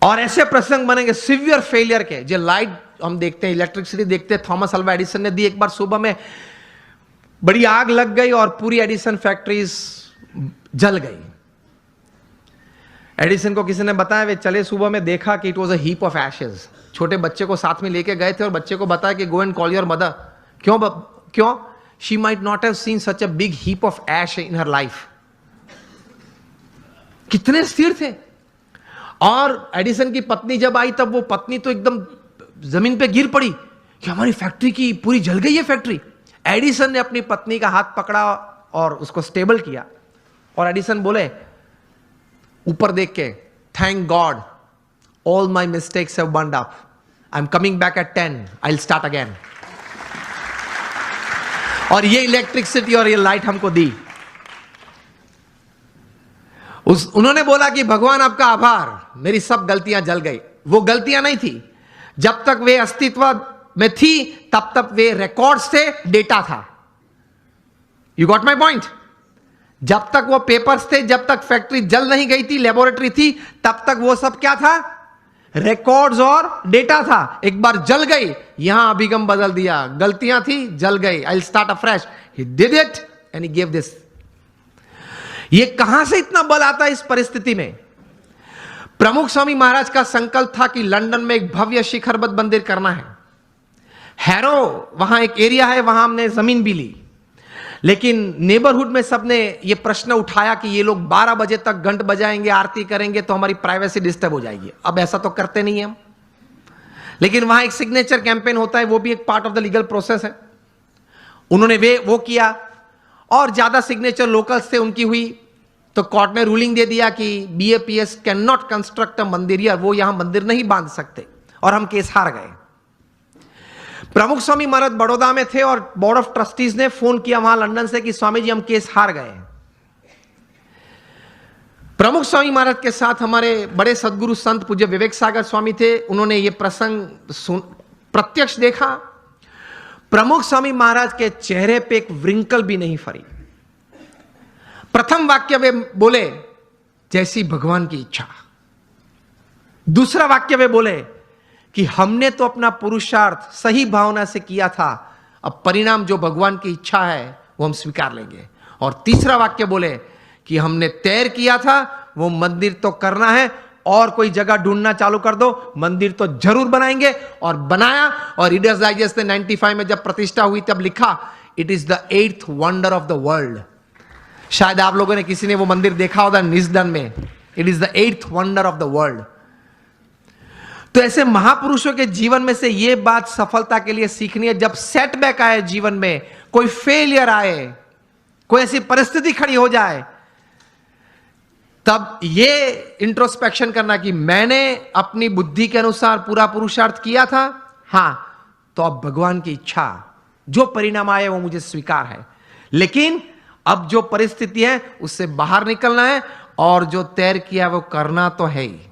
और ऐसे प्रसंग बनेंगे सिवियर फेलियर के, जो लाइट हम देखते हैं, इलेक्ट्रिसिटी देखते हैं, थॉमस अल्वा एडिसन ने दी। एक बार सुबह में बड़ी आग लग गई और पूरी एडिसन फैक्ट्रीज जल गई। एडिसन को किसी ने बताया, वे चले सुबह में, देखा कि it was a heap of Ashes. छोटे बच्चे को साथ में लेके गए थे और बच्चे को बताया कि go and call your mother. क्यों? She might not have seen such a big heap of ash in her life. कितने स्थिर थे। और एडिसन की पत्नी जब आई, तब वो पत्नी तो एकदम जमीन पे गिर पड़ी कि हमारी फैक्ट्री की पूरी जल गई है फैक्ट्री। एडिसन ने अपनी पत्नी का हाथ पकड़ा और उसको स्टेबल किया, और एडिसन बोले ऊपर देख के, thank God all my mistakes have burned up, I am coming back at 10, I will start again. और ये इलेक्ट्रिसिटी और ये लाइट हमको दी। उन्होंने बोला कि भगवान आपका आभार, मेरी सब गलतियां जल गई। वो गलतियां नहीं थी, जब तक वे अस्तित्व में थी तब तक वे रिकॉर्ड्स थे, डेटा था। You got my point? जब तक वो पेपर्स थे, जब तक फैक्ट्री जल नहीं गई थी, लेबोरेटरी थी, तब तक वो सब क्या था? रिकॉर्ड्स और डेटा था। एक बार जल गई, यहां अभिगम बदल दिया, गलतियां थी, जल गई, I will start afresh. He did it and he give this. ये कहां से इतना बल आता है इस परिस्थिति में? प्रमुख स्वामी महाराज का संकल्प था कि लंदन में एक भव्य शिखरबद्ध मंदिर करना है। हैरो वहां एक एरिया है, वहां हमने जमीन भी ली, लेकिन नेबरहुड में सबने ये प्रश्न उठाया कि ये लोग 12 बजे तक घंट बजाएंगे, आरती करेंगे, तो हमारी प्राइवेसी डिस्टर्ब हो जाएगी। अब ऐसा तो करते नहीं हम, लेकिन वहां एक सिग्नेचर कैंपेन होता है, वो भी एक part of the legal process है। उन्होंने वो किया, और ज्यादा सिग्नेचर लोकल्स थे उनकी हुई, तो कोर्ट ने रूलिंग दे दिया कि BAPS can not construct a मंदिर, या वो यहां मंदिर नहीं बांध सकते, और हम केस हार गए। प्रमुख स्वामी महाराज बड़ौदा में थे, और बोर्ड ऑफ ट्रस्टीज ने फोन किया वहां लंदन से कि स्वामी जी हम केस हार गए। प्रमुख स्वामी महाराज के साथ हमारे बड़े सदगुरु संत पूज्य विवेक सागर स्वामी थे। उन्होंने ये प्रसंग प्रत्यक्ष देखा। प्रमुख स्वामी महाराज के चेहरे पे एक व्रिंकल भी नहीं फरी। प्रथम वाक्य वे बोले, जैसी भगवान की इच्छा। दूसरा वाक्य वे बोले कि हमने तो अपना पुरुषार्थ सही भावना से किया था, अब परिणाम जो भगवान की इच्छा है वो हम स्वीकार लेंगे। और तीसरा वाक्य बोले कि हमने तैर किया था, वो मंदिर तो करना है, और कोई जगह ढूंढना चालू कर दो, मंदिर तो जरूर बनाएंगे। और बनाया, और रीडर्स डाइजेस्ट ने 95 में जब प्रतिष्ठा हुई तब लिखा, it is the 8th wonder of the world. शायद आप लोगों ने किसी ने वो मंदिर देखा होगा निस्दन में, it is the 8th wonder of the world. तो ऐसे महापुरुषों के जीवन में से ये बात सफलता के लिए सीखनी है। जब सेटबैक आए जीवन में, कोई फेलियर आए, कोई ऐसी परिस्थिति खड़ी हो जाए, तब ये इंट्रोस्पेक्शन करना कि मैंने अपनी बुद्धि के अनुसार पूरा पुरुषार्थ किया था, हां, तो अब भगवान की इच्छा, जो परिणाम आए वो मुझे स्वीकार है, लेकिन अब जो परिस्थिति है उससे बाहर निकलना है, और जो तैर किया वो करना तो है ही।